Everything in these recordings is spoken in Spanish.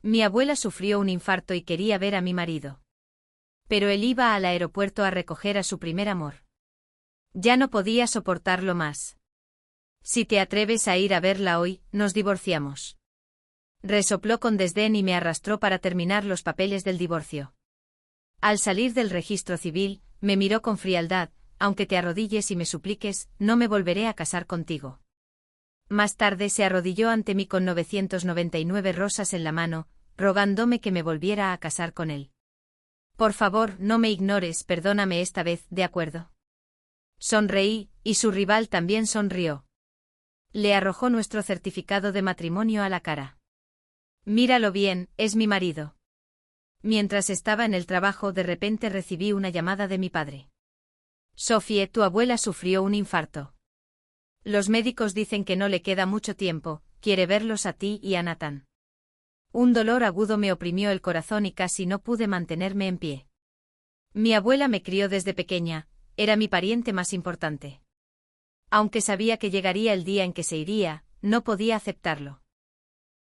Mi abuela sufrió un infarto y quería ver a mi marido. Pero él iba al aeropuerto a recoger a su primer amor. Ya no podía soportarlo más. Si te atreves a ir a verla hoy, nos divorciamos. Resopló con desdén y me arrastró para terminar los papeles del divorcio. Al salir del registro civil, me miró con frialdad: aunque te arrodilles y me supliques, no me volveré a casar contigo. Más tarde se arrodilló ante mí con 999 rosas en la mano, rogándome que me volviera a casar con él. Por favor, no me ignores, perdóname esta vez, ¿de acuerdo? Sonreí, y su rival también sonrió. Le arrojó nuestro certificado de matrimonio a la cara. Míralo bien, es mi marido. Mientras estaba en el trabajo, de repente recibí una llamada de mi padre. Sophie, tu abuela sufrió un infarto. Los médicos dicen que no le queda mucho tiempo, quiere verlos a ti y a Nathan. Un dolor agudo me oprimió el corazón y casi no pude mantenerme en pie. Mi abuela me crió desde pequeña, era mi pariente más importante. Aunque sabía que llegaría el día en que se iría, no podía aceptarlo.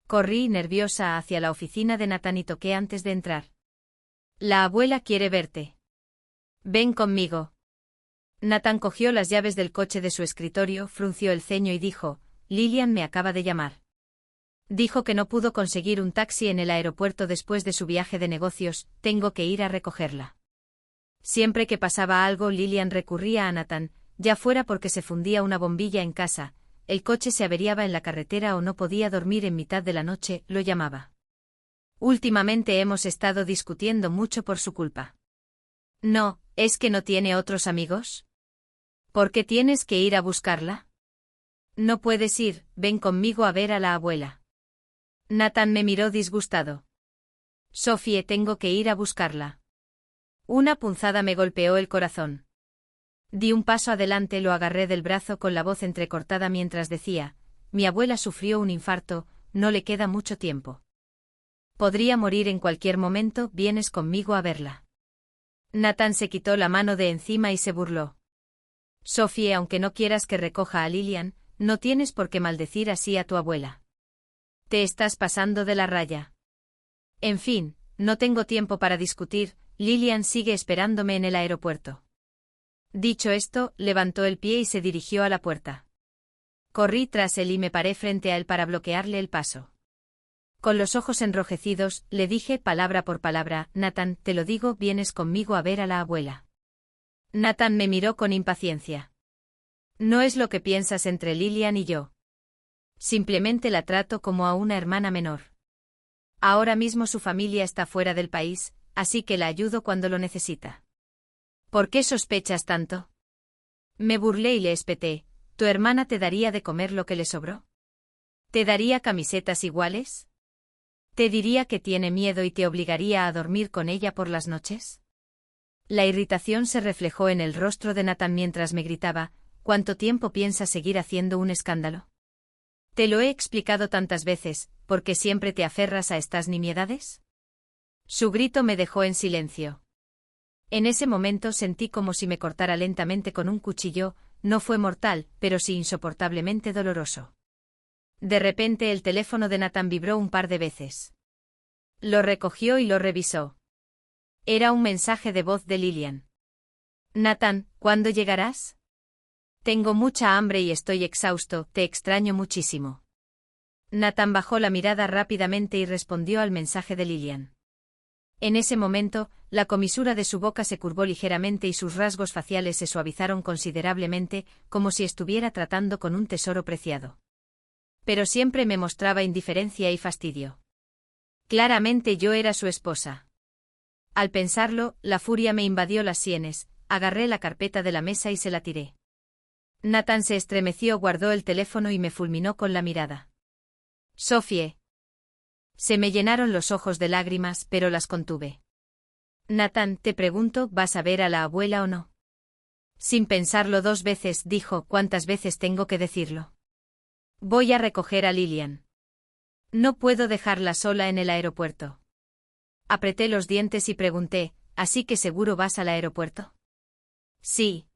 Corrí nerviosa hacia la oficina de Nathan y toqué antes de entrar. La abuela quiere verte. Ven conmigo. Nathan cogió las llaves del coche de su escritorio, frunció el ceño y dijo: Lillian me acaba de llamar. Dijo que no pudo conseguir un taxi en el aeropuerto después de su viaje de negocios, tengo que ir a recogerla. Siempre que pasaba algo, Lillian recurría a Nathan, ya fuera porque se fundía una bombilla en casa, el coche se averiaba en la carretera o no podía dormir en mitad de la noche, lo llamaba. Últimamente hemos estado discutiendo mucho por su culpa. No, ¿es que no tiene otros amigos? ¿Por qué tienes que ir a buscarla? No puedes ir, ven conmigo a ver a la abuela. Nathan me miró disgustado. Sophie, tengo que ir a buscarla. Una punzada me golpeó el corazón. Di un paso adelante, lo agarré del brazo con la voz entrecortada mientras decía: mi abuela sufrió un infarto, no le queda mucho tiempo. Podría morir en cualquier momento, vienes conmigo a verla. Nathan se quitó la mano de encima y se burló. Sophie, aunque no quieras que recoja a Lillian, no tienes por qué maldecir así a tu abuela. Te estás pasando de la raya. En fin, no tengo tiempo para discutir, Lillian sigue esperándome en el aeropuerto. Dicho esto, levantó el pie y se dirigió a la puerta. Corrí tras él y me paré frente a él para bloquearle el paso. Con los ojos enrojecidos, le dije palabra por palabra: Nathan, te lo digo, vienes conmigo a ver a la abuela. Nathan me miró con impaciencia. No es lo que piensas entre Lillian y yo. Simplemente la trato como a una hermana menor. Ahora mismo su familia está fuera del país, así que la ayudo cuando lo necesita. ¿Por qué sospechas tanto? Me burlé y le espeté: ¿tu hermana te daría de comer lo que le sobró? ¿Te daría camisetas iguales? ¿Te diría que tiene miedo y te obligaría a dormir con ella por las noches? La irritación se reflejó en el rostro de Nathan mientras me gritaba: ¿cuánto tiempo piensas seguir haciendo un escándalo? Te lo he explicado tantas veces, ¿por qué siempre te aferras a estas nimiedades? Su grito me dejó en silencio. En ese momento sentí como si me cortara lentamente con un cuchillo, no fue mortal, pero sí insoportablemente doloroso. De repente el teléfono de Nathan vibró un par de veces. Lo recogió y lo revisó. Era un mensaje de voz de Lillian. Nathan, ¿cuándo llegarás? Tengo mucha hambre y estoy exhausto, te extraño muchísimo. Nathan bajó la mirada rápidamente y respondió al mensaje de Lillian. En ese momento, la comisura de su boca se curvó ligeramente y sus rasgos faciales se suavizaron considerablemente, como si estuviera tratando con un tesoro preciado. Pero siempre me mostraba indiferencia y fastidio. Claramente yo era su esposa. Al pensarlo, la furia me invadió las sienes, agarré la carpeta de la mesa y se la tiré. Nathan se estremeció, guardó el teléfono y me fulminó con la mirada. Sophie. Se me llenaron los ojos de lágrimas, pero las contuve. Nathan, te pregunto, ¿vas a ver a la abuela o no? Sin pensarlo dos veces, dijo: ¿cuántas veces tengo que decirlo? Voy a recoger a Lillian. No puedo dejarla sola en el aeropuerto. Apreté los dientes y pregunté: ¿así que seguro vas al aeropuerto? Sí.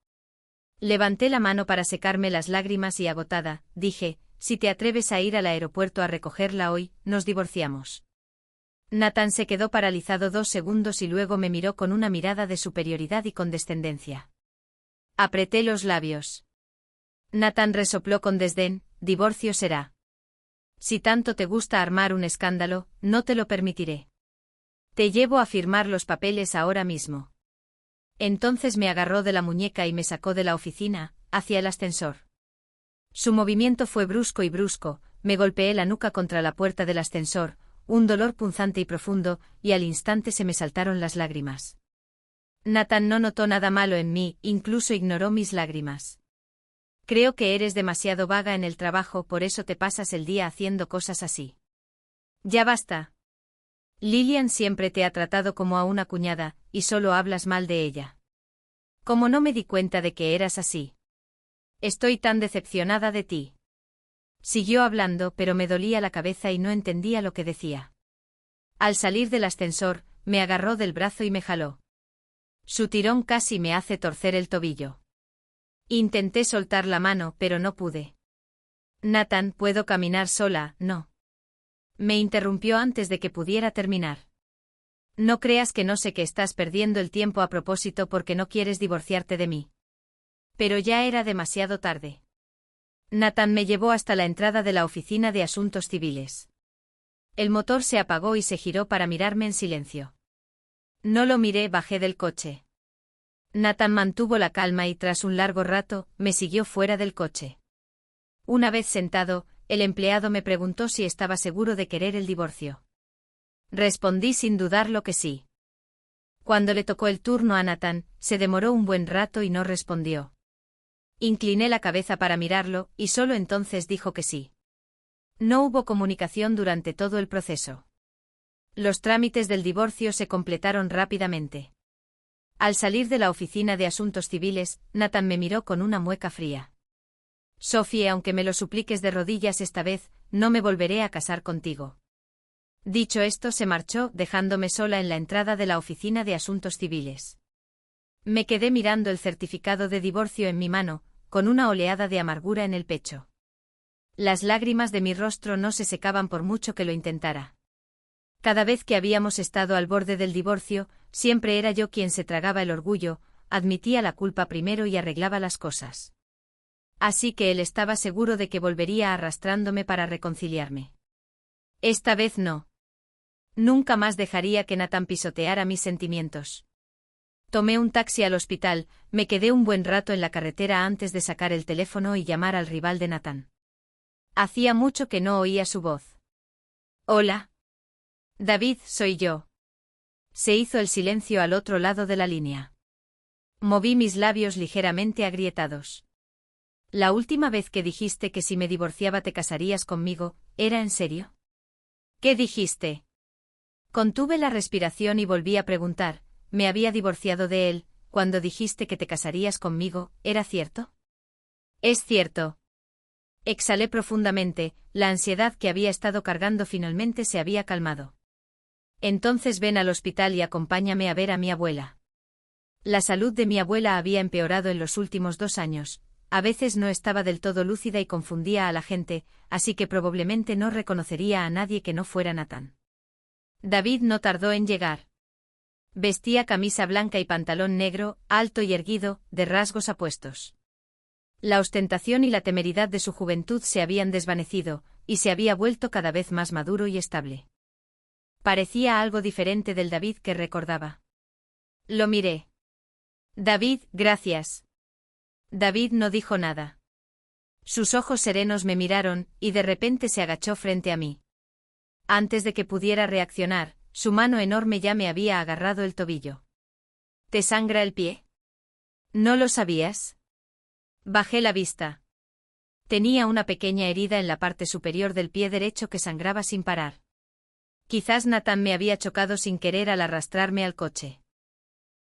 Levanté la mano para secarme las lágrimas y agotada, dije: si te atreves a ir al aeropuerto a recogerla hoy, nos divorciamos. Nathan se quedó paralizado 2 segundos y luego me miró con una mirada de superioridad y condescendencia. Apreté los labios. Nathan resopló con desdén: divorcio será. Si tanto te gusta armar un escándalo, no te lo permitiré. Te llevo a firmar los papeles ahora mismo. Entonces me agarró de la muñeca y me sacó de la oficina, hacia el ascensor. Su movimiento fue brusco y brusco, me golpeé la nuca contra la puerta del ascensor, un dolor punzante y profundo, y al instante se me saltaron las lágrimas. Nathan no notó nada malo en mí, incluso ignoró mis lágrimas. Creo que eres demasiado vaga en el trabajo, por eso te pasas el día haciendo cosas así. Ya basta. Lillian siempre te ha tratado como a una cuñada, y solo hablas mal de ella. ¿Cómo no me di cuenta de que eras así? Estoy tan decepcionada de ti. Siguió hablando, pero me dolía la cabeza y no entendía lo que decía. Al salir del ascensor, me agarró del brazo y me jaló. Su tirón casi me hace torcer el tobillo. Intenté soltar la mano, pero no pude. Nathan, ¿puedo caminar sola? No. Me interrumpió antes de que pudiera terminar. No creas que no sé que estás perdiendo el tiempo a propósito porque no quieres divorciarte de mí. Pero ya era demasiado tarde. Nathan me llevó hasta la entrada de la oficina de asuntos civiles. El motor se apagó y se giró para mirarme en silencio. No lo miré, bajé del coche. Nathan mantuvo la calma y tras un largo rato, me siguió fuera del coche. Una vez sentado, el empleado me preguntó si estaba seguro de querer el divorcio. Respondí sin dudarlo que sí. Cuando le tocó el turno a Nathan, se demoró un buen rato y no respondió. Incliné la cabeza para mirarlo, y solo entonces dijo que sí. No hubo comunicación durante todo el proceso. Los trámites del divorcio se completaron rápidamente. Al salir de la oficina de asuntos civiles, Nathan me miró con una mueca fría. Sophie, aunque me lo supliques de rodillas esta vez, no me volveré a casar contigo. Dicho esto, se marchó, dejándome sola en la entrada de la oficina de asuntos civiles. Me quedé mirando el certificado de divorcio en mi mano, con una oleada de amargura en el pecho. Las lágrimas de mi rostro no se secaban por mucho que lo intentara. Cada vez que habíamos estado al borde del divorcio, siempre era yo quien se tragaba el orgullo, admitía la culpa primero y arreglaba las cosas. Así que él estaba seguro de que volvería arrastrándome para reconciliarme. Esta vez no. Nunca más dejaría que Nathan pisoteara mis sentimientos. Tomé un taxi al hospital, me quedé un buen rato en la carretera antes de sacar el teléfono y llamar al rival de Nathan. Hacía mucho que no oía su voz. Hola. David, soy yo. Se hizo el silencio al otro lado de la línea. Moví mis labios ligeramente agrietados. La última vez que dijiste que si me divorciaba te casarías conmigo, ¿era en serio? ¿Qué dijiste? Contuve la respiración y volví a preguntar. Me había divorciado de él, cuando dijiste que te casarías conmigo, ¿era cierto? Es cierto. Exhalé profundamente, la ansiedad que había estado cargando finalmente se había calmado. Entonces ven al hospital y acompáñame a ver a mi abuela. La salud de mi abuela había empeorado en los últimos 2 años, a veces no estaba del todo lúcida y confundía a la gente, así que probablemente no reconocería a nadie que no fuera Nathan. David no tardó en llegar. Vestía camisa blanca y pantalón negro, alto y erguido, de rasgos apuestos. La ostentación y la temeridad de su juventud se habían desvanecido, y se había vuelto cada vez más maduro y estable. Parecía algo diferente del David que recordaba. Lo miré. David, gracias. David no dijo nada. Sus ojos serenos me miraron, y de repente se agachó frente a mí. Antes de que pudiera reaccionar, su mano enorme ya me había agarrado el tobillo. ¿Te sangra el pie? ¿No lo sabías? Bajé la vista. Tenía una pequeña herida en la parte superior del pie derecho que sangraba sin parar. Quizás Nathan me había chocado sin querer al arrastrarme al coche.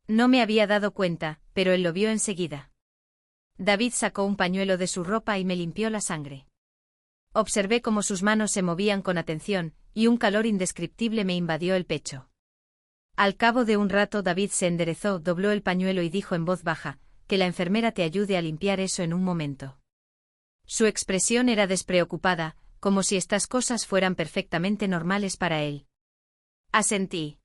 No me había dado cuenta, pero él lo vio enseguida. David sacó un pañuelo de su ropa y me limpió la sangre. Observé cómo sus manos se movían con atención, y un calor indescriptible me invadió el pecho. Al cabo de un rato David se enderezó, dobló el pañuelo y dijo en voz baja, que la enfermera te ayude a limpiar eso en un momento. Su expresión era despreocupada, como si estas cosas fueran perfectamente normales para él. Asentí.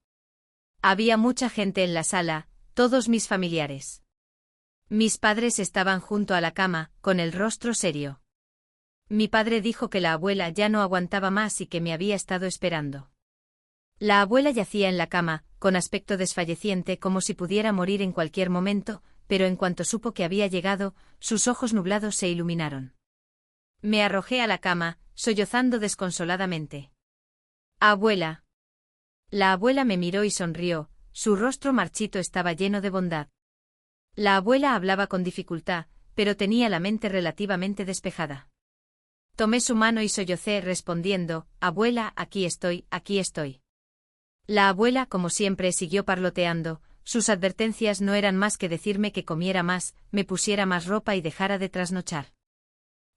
Había mucha gente en la sala, todos mis familiares. Mis padres estaban junto a la cama, con el rostro serio. Mi padre dijo que la abuela ya no aguantaba más y que me había estado esperando. La abuela yacía en la cama, con aspecto desfalleciente como si pudiera morir en cualquier momento, pero en cuanto supo que había llegado, sus ojos nublados se iluminaron. Me arrojé a la cama, sollozando desconsoladamente. «Abuela». La abuela me miró y sonrió, su rostro marchito estaba lleno de bondad. La abuela hablaba con dificultad, pero tenía la mente relativamente despejada. Tomé su mano y sollocé respondiendo, «Abuela, aquí estoy, aquí estoy». La abuela, como siempre, siguió parloteando, sus advertencias no eran más que decirme que comiera más, me pusiera más ropa y dejara de trasnochar.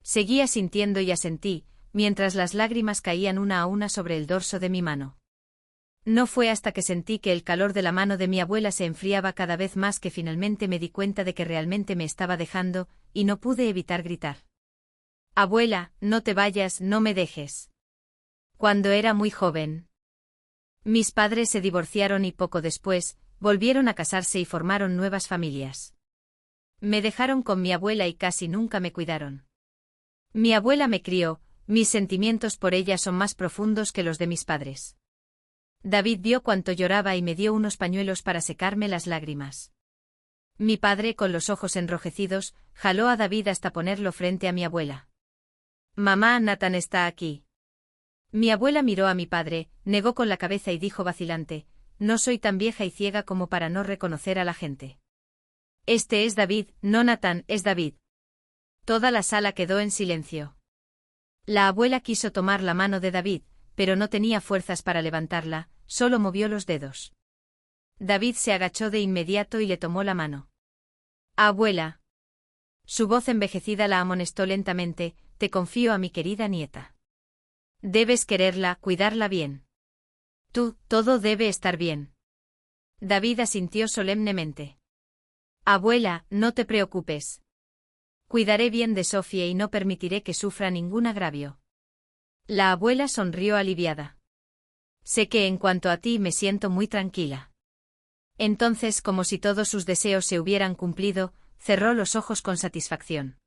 Seguía sintiendo y asentí, mientras las lágrimas caían una a una sobre el dorso de mi mano. No fue hasta que sentí que el calor de la mano de mi abuela se enfriaba cada vez más que finalmente me di cuenta de que realmente me estaba dejando, y no pude evitar gritar. «Abuela, no te vayas, no me dejes». Cuando era muy joven. Mis padres se divorciaron y poco después, volvieron a casarse y formaron nuevas familias. Me dejaron con mi abuela y casi nunca me cuidaron. Mi abuela me crió, mis sentimientos por ella son más profundos que los de mis padres. David vio cuánto lloraba y me dio unos pañuelos para secarme las lágrimas. Mi padre, con los ojos enrojecidos, jaló a David hasta ponerlo frente a mi abuela. «Mamá, Nathan está aquí». Mi abuela miró a mi padre, negó con la cabeza y dijo vacilante, «No soy tan vieja y ciega como para no reconocer a la gente». «Este es David, no Nathan, es David». Toda la sala quedó en silencio. La abuela quiso tomar la mano de David, pero no tenía fuerzas para levantarla, solo movió los dedos. David se agachó de inmediato y le tomó la mano. «Abuela». Su voz envejecida la amonestó lentamente, «Te confío a mi querida nieta. Debes quererla, cuidarla bien. Todo debe estar bien». David asintió solemnemente. «Abuela, no te preocupes. Cuidaré bien de Sofía y no permitiré que sufra ningún agravio». La abuela sonrió aliviada. «Sé que en cuanto a ti me siento muy tranquila». Entonces, como si todos sus deseos se hubieran cumplido, cerró los ojos con satisfacción.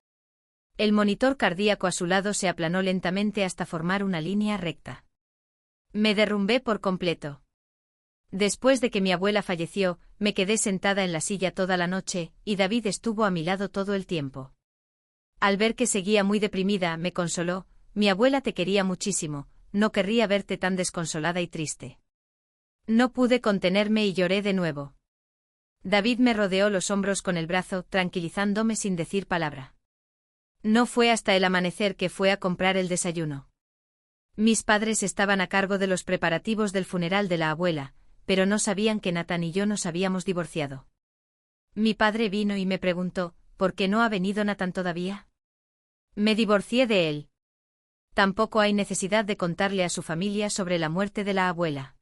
El monitor cardíaco a su lado se aplanó lentamente hasta formar una línea recta. Me derrumbé por completo. Después de que mi abuela falleció, me quedé sentada en la silla toda la noche, y David estuvo a mi lado todo el tiempo. Al ver que seguía muy deprimida, me consoló, «Mi abuela te quería muchísimo, no querría verte tan desconsolada y triste». No pude contenerme y lloré de nuevo. David me rodeó los hombros con el brazo, tranquilizándome sin decir palabra. No fue hasta el amanecer que fue a comprar el desayuno. Mis padres estaban a cargo de los preparativos del funeral de la abuela, pero no sabían que Nathan y yo nos habíamos divorciado. Mi padre vino y me preguntó, «¿Por qué no ha venido Nathan todavía?» Me divorcié de él. Tampoco hay necesidad de contarle a su familia sobre la muerte de la abuela.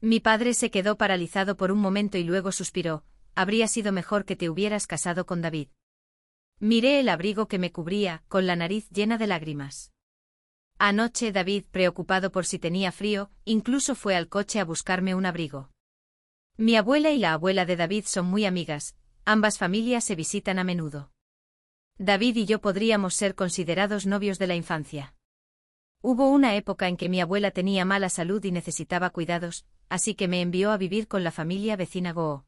Mi padre se quedó paralizado por un momento y luego suspiró, «Habría sido mejor que te hubieras casado con David». Miré el abrigo que me cubría, con la nariz llena de lágrimas. Anoche David, preocupado por si tenía frío, incluso fue al coche a buscarme un abrigo. Mi abuela y la abuela de David son muy amigas, ambas familias se visitan a menudo. David y yo podríamos ser considerados novios de la infancia. Hubo una época en que mi abuela tenía mala salud y necesitaba cuidados, así que me envió a vivir con la familia vecina Goo.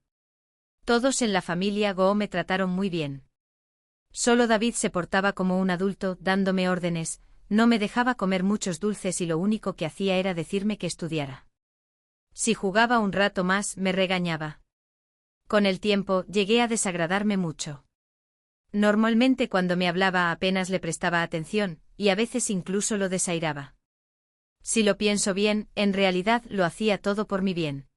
Todos en la familia Goo me trataron muy bien. Solo David se portaba como un adulto, dándome órdenes, no me dejaba comer muchos dulces y lo único que hacía era decirme que estudiara. Si jugaba un rato más, me regañaba. Con el tiempo, llegué a desagradarme mucho. Normalmente cuando me hablaba apenas le prestaba atención, y a veces incluso lo desairaba. Si lo pienso bien, en realidad lo hacía todo por mi bien.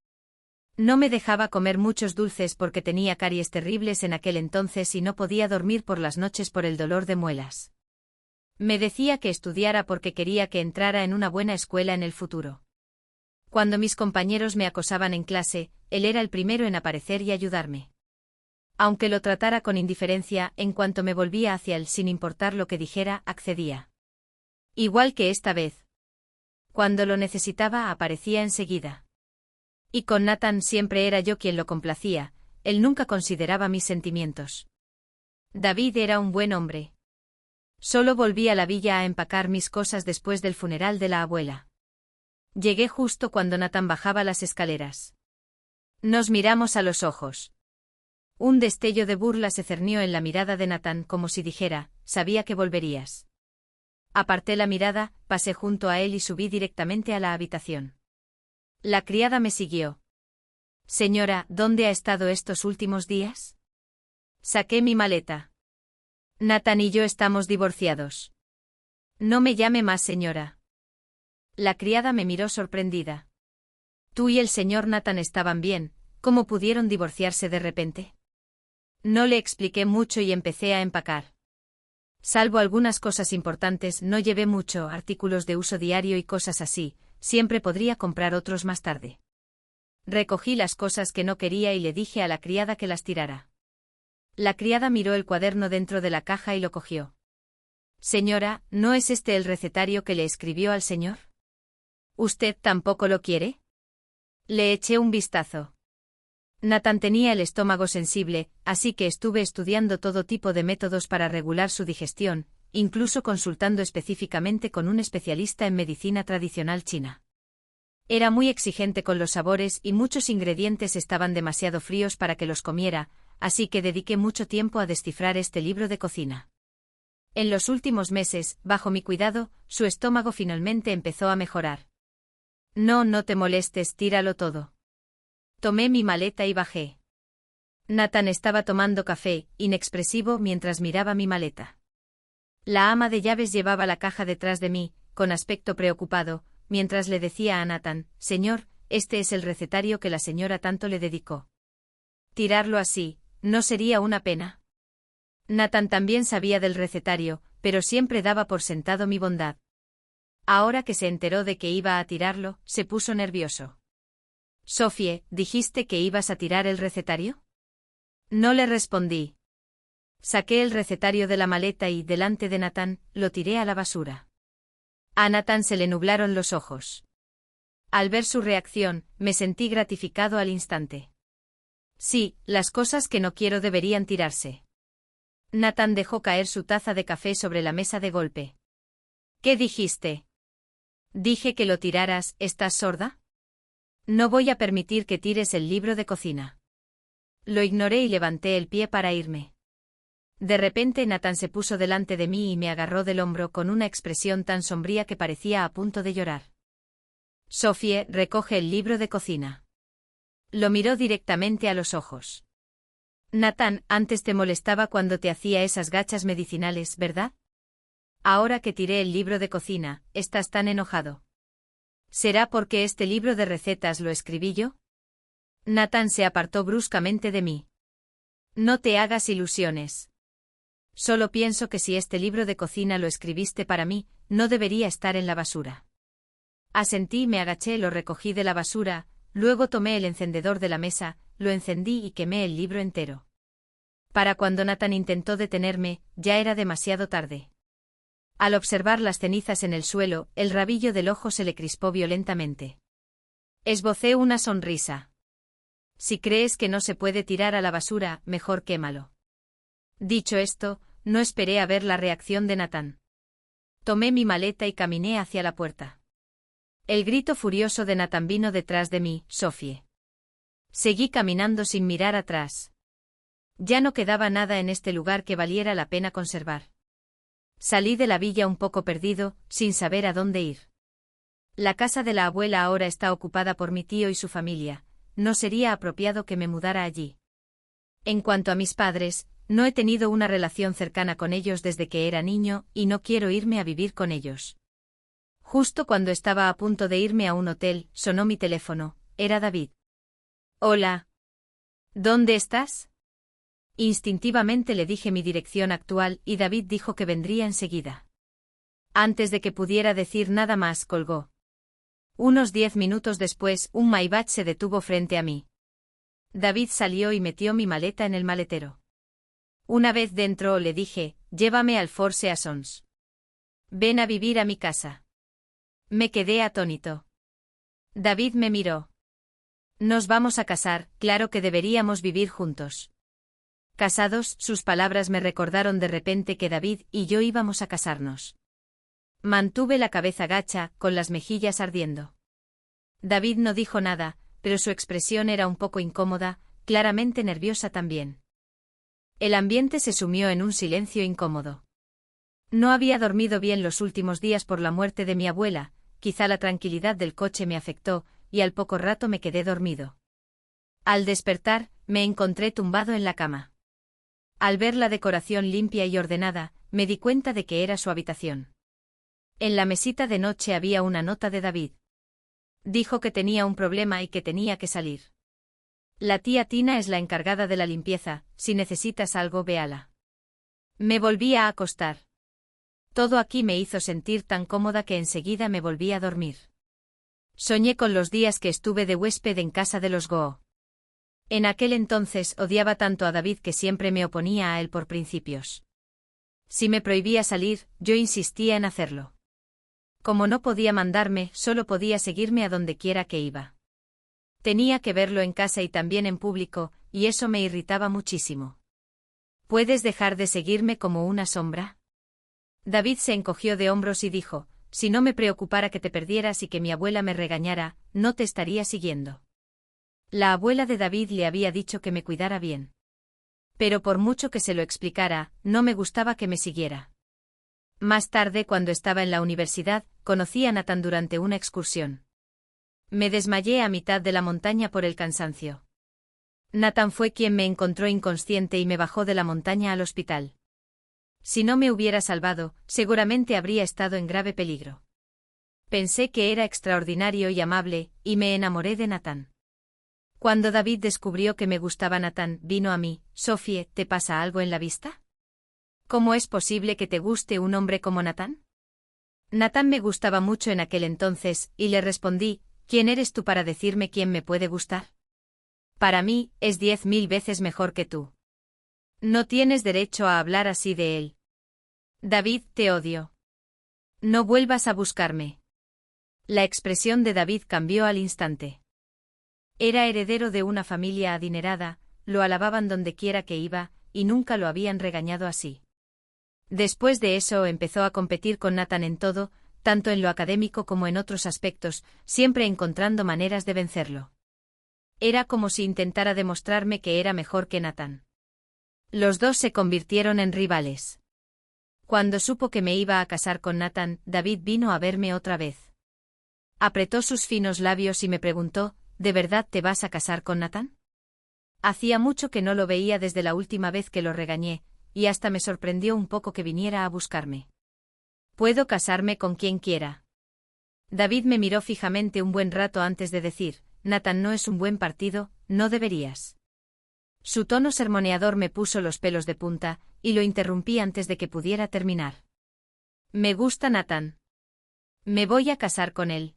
No me dejaba comer muchos dulces porque tenía caries terribles en aquel entonces y no podía dormir por las noches por el dolor de muelas. Me decía que estudiara porque quería que entrara en una buena escuela en el futuro. Cuando mis compañeros me acosaban en clase, él era el primero en aparecer y ayudarme. Aunque lo tratara con indiferencia, en cuanto me volvía hacia él sin importar lo que dijera, accedía. Igual que esta vez. Cuando lo necesitaba aparecía enseguida. Y con Nathan siempre era yo quien lo complacía, él nunca consideraba mis sentimientos. David era un buen hombre. Solo volví a la villa a empacar mis cosas después del funeral de la abuela. Llegué justo cuando Nathan bajaba las escaleras. Nos miramos a los ojos. Un destello de burla se cernió en la mirada de Nathan como si dijera, sabía que volverías. Aparté la mirada, pasé junto a él y subí directamente a la habitación. La criada me siguió. Señora, ¿dónde ha estado estos últimos días? Saqué mi maleta. Nathan y yo estamos divorciados. No me llame más señora. La criada me miró sorprendida. Tú y el señor Nathan estaban bien, ¿cómo pudieron divorciarse de repente? No le expliqué mucho y empecé a empacar. Salvo algunas cosas importantes, no llevé mucho, artículos de uso diario y cosas así, siempre podría comprar otros más tarde. Recogí las cosas que no quería y le dije a la criada que las tirara. La criada miró el cuaderno dentro de la caja y lo cogió. Señora, ¿no es este el recetario que le escribió al señor? ¿Usted tampoco lo quiere? Le eché un vistazo. Nathan tenía el estómago sensible, así que estuve estudiando todo tipo de métodos para regular su digestión, incluso consultando específicamente con un especialista en medicina tradicional china. Era muy exigente con los sabores y muchos ingredientes estaban demasiado fríos para que los comiera, así que dediqué mucho tiempo a descifrar este libro de cocina. En los últimos meses, bajo mi cuidado, su estómago finalmente empezó a mejorar. No te molestes, tíralo todo. Tomé mi maleta y bajé. Nathan estaba tomando café, inexpresivo mientras miraba mi maleta. La ama de llaves llevaba la caja detrás de mí, con aspecto preocupado, mientras le decía a Nathan, señor, este es el recetario que la señora tanto le dedicó. Tirarlo así, ¿no sería una pena? Nathan también sabía del recetario, pero siempre daba por sentado mi bondad. Ahora que se enteró de que iba a tirarlo, se puso nervioso. Sophie, ¿dijiste que ibas a tirar el recetario? No le respondí. Saqué el recetario de la maleta y, delante de Nathan, lo tiré a la basura. A Nathan se le nublaron los ojos. Al ver su reacción, me sentí gratificado al instante. Sí, las cosas que no quiero deberían tirarse. Nathan dejó caer su taza de café sobre la mesa de golpe. ¿Qué dijiste? Dije que lo tiraras, ¿estás sorda? No voy a permitir que tires el libro de cocina. Lo ignoré y levanté el pie para irme. De repente Nathan se puso delante de mí y me agarró del hombro con una expresión tan sombría que parecía a punto de llorar. Sophie, recoge el libro de cocina. Lo miró directamente a los ojos. Nathan, antes te molestaba cuando te hacía esas gachas medicinales, ¿verdad? Ahora que tiré el libro de cocina, ¿estás tan enojado? ¿Será porque este libro de recetas lo escribí yo? Nathan se apartó bruscamente de mí. No te hagas ilusiones. Solo pienso que si este libro de cocina lo escribiste para mí, no debería estar en la basura. Asentí, me agaché, lo recogí de la basura, luego tomé el encendedor de la mesa, lo encendí y quemé el libro entero. Para cuando Nathan intentó detenerme, ya era demasiado tarde. Al observar las cenizas en el suelo, el rabillo del ojo se le crispó violentamente. Esbocé una sonrisa. Si crees que no se puede tirar a la basura, mejor quémalo. Dicho esto, no esperé a ver la reacción de Nathan. Tomé mi maleta y caminé hacia la puerta. El grito furioso de Nathan vino detrás de mí, Sophie. Seguí caminando sin mirar atrás. Ya no quedaba nada en este lugar que valiera la pena conservar. Salí de la villa un poco perdido, sin saber a dónde ir. La casa de la abuela ahora está ocupada por mi tío y su familia, no sería apropiado que me mudara allí. En cuanto a mis padres, no he tenido una relación cercana con ellos desde que era niño y no quiero irme a vivir con ellos. Justo cuando estaba a punto de irme a un hotel, sonó mi teléfono, era David. Hola. ¿Dónde estás? Instintivamente le dije mi dirección actual y David dijo que vendría enseguida. Antes de que pudiera decir nada más, colgó. Unos 10 minutos después, un Maybach se detuvo frente a mí. David salió y metió mi maleta en el maletero. Una vez dentro, le dije, llévame al Four Seasons. Ven a vivir a mi casa. Me quedé atónito. David me miró. Nos vamos a casar, claro que deberíamos vivir juntos. Casados, sus palabras me recordaron de repente que David y yo íbamos a casarnos. Mantuve la cabeza gacha, con las mejillas ardiendo. David no dijo nada, pero su expresión era un poco incómoda, claramente nerviosa también. El ambiente se sumió en un silencio incómodo. No había dormido bien los últimos días por la muerte de mi abuela, quizá la tranquilidad del coche me afectó, y al poco rato me quedé dormido. Al despertar, me encontré tumbado en la cama. Al ver la decoración limpia y ordenada, me di cuenta de que era su habitación. En la mesita de noche había una nota de David. Dijo que tenía un problema y que tenía que salir. La tía Tina es la encargada de la limpieza, si necesitas algo véala. Me volví a acostar. Todo aquí me hizo sentir tan cómoda que enseguida me volví a dormir. Soñé con los días que estuve de huésped en casa de los Goo. En aquel entonces odiaba tanto a David que siempre me oponía a él por principios. Si me prohibía salir, yo insistía en hacerlo. Como no podía mandarme, solo podía seguirme a donde quiera que iba. Tenía que verlo en casa y también en público, y eso me irritaba muchísimo. ¿Puedes dejar de seguirme como una sombra? David se encogió de hombros y dijo, si no me preocupara que te perdieras y que mi abuela me regañara, no te estaría siguiendo. La abuela de David le había dicho que me cuidara bien. Pero por mucho que se lo explicara, no me gustaba que me siguiera. Más tarde, cuando estaba en la universidad, conocí a Nathan durante una excursión. Me desmayé a mitad de la montaña por el cansancio. Nathan fue quien me encontró inconsciente y me bajó de la montaña al hospital. Si no me hubiera salvado, seguramente habría estado en grave peligro. Pensé que era extraordinario y amable, y me enamoré de Nathan. Cuando David descubrió que me gustaba Nathan, vino a mí, Sophie, ¿te pasa algo en la vista? ¿Cómo es posible que te guste un hombre como Nathan? Nathan me gustaba mucho en aquel entonces, y le respondí, ¿quién eres tú para decirme quién me puede gustar? Para mí, es 10.000 veces mejor que tú. No tienes derecho a hablar así de él. David, te odio. No vuelvas a buscarme. La expresión de David cambió al instante. Era heredero de una familia adinerada, lo alababan donde quiera que iba, y nunca lo habían regañado así. Después de eso empezó a competir con Nathan en todo, tanto en lo académico como en otros aspectos, siempre encontrando maneras de vencerlo. Era como si intentara demostrarme que era mejor que Nathan. Los dos se convirtieron en rivales. Cuando supo que me iba a casar con Nathan, David vino a verme otra vez. Apretó sus finos labios y me preguntó, ¿de verdad te vas a casar con Nathan? Hacía mucho que no lo veía desde la última vez que lo regañé, y hasta me sorprendió un poco que viniera a buscarme. Puedo casarme con quien quiera. David me miró fijamente un buen rato antes de decir, Nathan no es un buen partido, no deberías. Su tono sermoneador me puso los pelos de punta, y lo interrumpí antes de que pudiera terminar. Me gusta Nathan. Me voy a casar con él.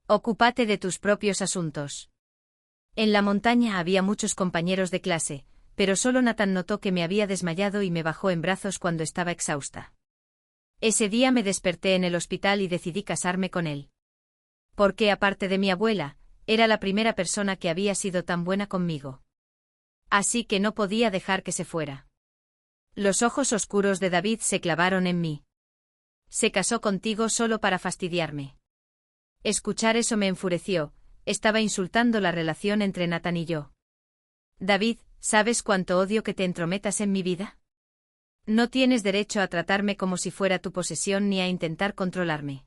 Ocúpate de tus propios asuntos. En la montaña había muchos compañeros de clase, pero solo Nathan notó que me había desmayado y me bajó en brazos cuando estaba exhausta. Ese día me desperté en el hospital y decidí casarme con él. Porque, aparte de mi abuela, era la primera persona que había sido tan buena conmigo. Así que no podía dejar que se fuera. Los ojos oscuros de David se clavaron en mí. Se casó contigo solo para fastidiarme. Escuchar eso me enfureció, estaba insultando la relación entre Nathan y yo. David, ¿sabes cuánto odio que te entrometas en mi vida? No tienes derecho a tratarme como si fuera tu posesión ni a intentar controlarme.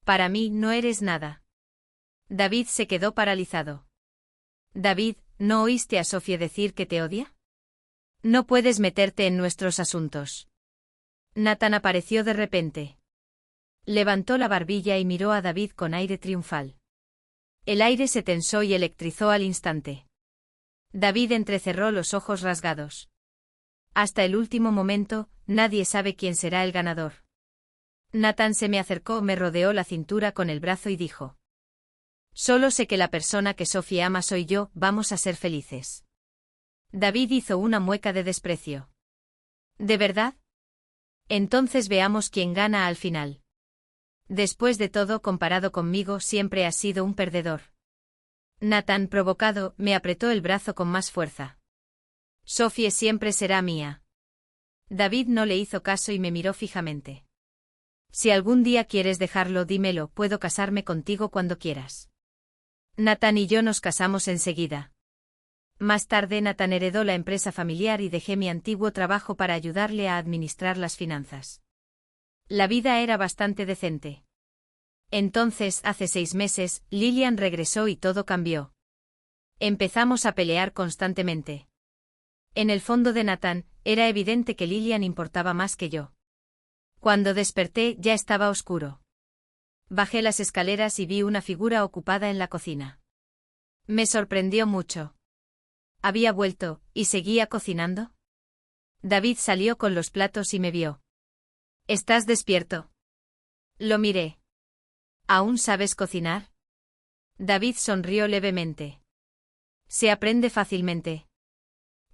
Para mí no eres nada. David se quedó paralizado. David, ¿no oíste a Sophie decir que te odia? No puedes meterte en nuestros asuntos. Nathan apareció de repente. Levantó la barbilla y miró a David con aire triunfal. El aire se tensó y electrizó al instante. David entrecerró los ojos rasgados. Hasta el último momento, nadie sabe quién será el ganador. Nathan se me acercó, me rodeó la cintura con el brazo y dijo: Solo sé que la persona que Sophie ama soy yo, vamos a ser felices. David hizo una mueca de desprecio. ¿De verdad? Entonces veamos quién gana al final. Después de todo, comparado conmigo, siempre has sido un perdedor. Nathan, provocado, me apretó el brazo con más fuerza. Sophie siempre será mía. David no le hizo caso y me miró fijamente. Si algún día quieres dejarlo, dímelo, puedo casarme contigo cuando quieras. Nathan y yo nos casamos enseguida. Más tarde Nathan heredó la empresa familiar y dejé mi antiguo trabajo para ayudarle a administrar las finanzas. La vida era bastante decente. Entonces, hace 6 meses, Lillian regresó y todo cambió. Empezamos a pelear constantemente. En el fondo de Nathan, era evidente que Lillian importaba más que yo. Cuando desperté ya estaba oscuro. Bajé las escaleras y vi una figura ocupada en la cocina. Me sorprendió mucho. ¿Había vuelto, y seguía cocinando? David salió con los platos y me vio. ¿Estás despierto? Lo miré. ¿Aún sabes cocinar? David sonrió levemente. Se aprende fácilmente.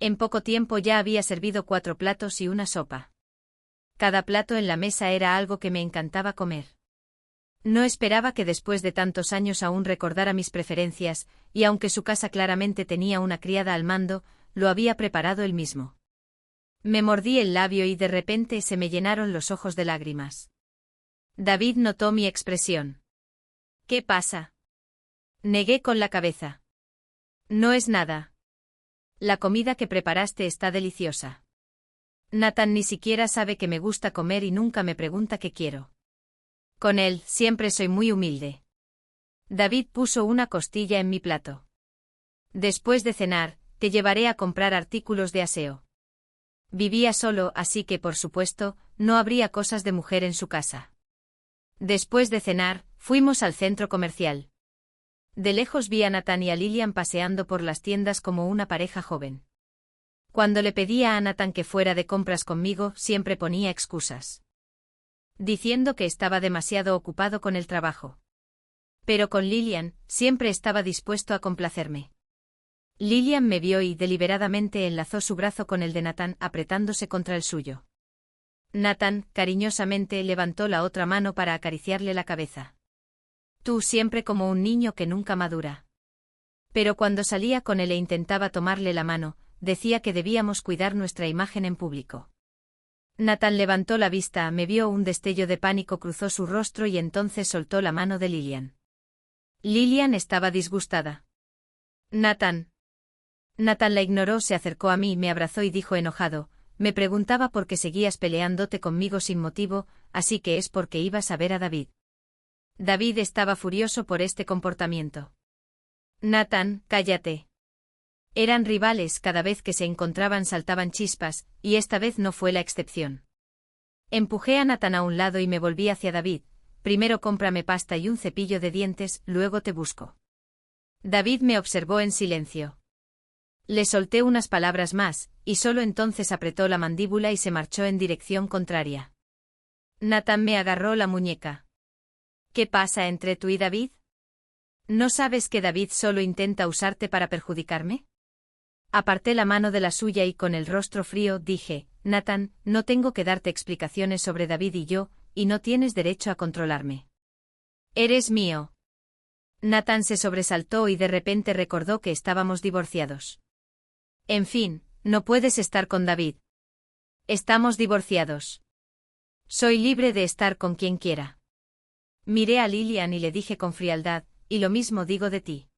En poco tiempo ya había servido 4 platos y una sopa. Cada plato en la mesa era algo que me encantaba comer. No esperaba que después de tantos años aún recordara mis preferencias, y aunque su casa claramente tenía una criada al mando, lo había preparado él mismo. Me mordí el labio y de repente se me llenaron los ojos de lágrimas. David notó mi expresión. ¿Qué pasa? Negué con la cabeza. No es nada. La comida que preparaste está deliciosa. Nathan ni siquiera sabe que me gusta comer y nunca me pregunta qué quiero. Con él, siempre soy muy humilde. David puso una costilla en mi plato. Después de cenar, te llevaré a comprar artículos de aseo. Vivía solo, así que, por supuesto, no habría cosas de mujer en su casa. Después de cenar, fuimos al centro comercial. De lejos vi a Nathan y a Lillian paseando por las tiendas como una pareja joven. Cuando le pedía a Nathan que fuera de compras conmigo, siempre ponía excusas. Diciendo que estaba demasiado ocupado con el trabajo. Pero con Lillian, siempre estaba dispuesto a complacerme. Lillian me vio y deliberadamente enlazó su brazo con el de Nathan, apretándose contra el suyo. Nathan, cariñosamente, levantó la otra mano para acariciarle la cabeza. Tú siempre como un niño que nunca madura. Pero cuando salía con él e intentaba tomarle la mano, decía que debíamos cuidar nuestra imagen en público. Nathan levantó la vista, me vio, un destello de pánico cruzó su rostro y entonces soltó la mano de Lillian. Lillian estaba disgustada. Nathan. Nathan la ignoró, se acercó a mí, me abrazó y dijo enojado, me preguntaba por qué seguías peleándote conmigo sin motivo, así que es porque ibas a ver a David. David estaba furioso por este comportamiento. Nathan, cállate. Eran rivales, cada vez que se encontraban saltaban chispas, y esta vez no fue la excepción. Empujé a Nathan a un lado y me volví hacia David. Primero cómprame pasta y un cepillo de dientes, luego te busco. David me observó en silencio. Le solté unas palabras más, y solo entonces apretó la mandíbula y se marchó en dirección contraria. Nathan me agarró la muñeca. ¿Qué pasa entre tú y David? ¿No sabes que David solo intenta usarte para perjudicarme? Aparté la mano de la suya y con el rostro frío dije, Nathan, no tengo que darte explicaciones sobre David y yo, y no tienes derecho a controlarme. Eres mío. Nathan se sobresaltó y de repente recordó que estábamos divorciados. En fin, no puedes estar con David. Estamos divorciados. Soy libre de estar con quien quiera. Miré a Lillian y le dije con frialdad, y lo mismo digo de ti.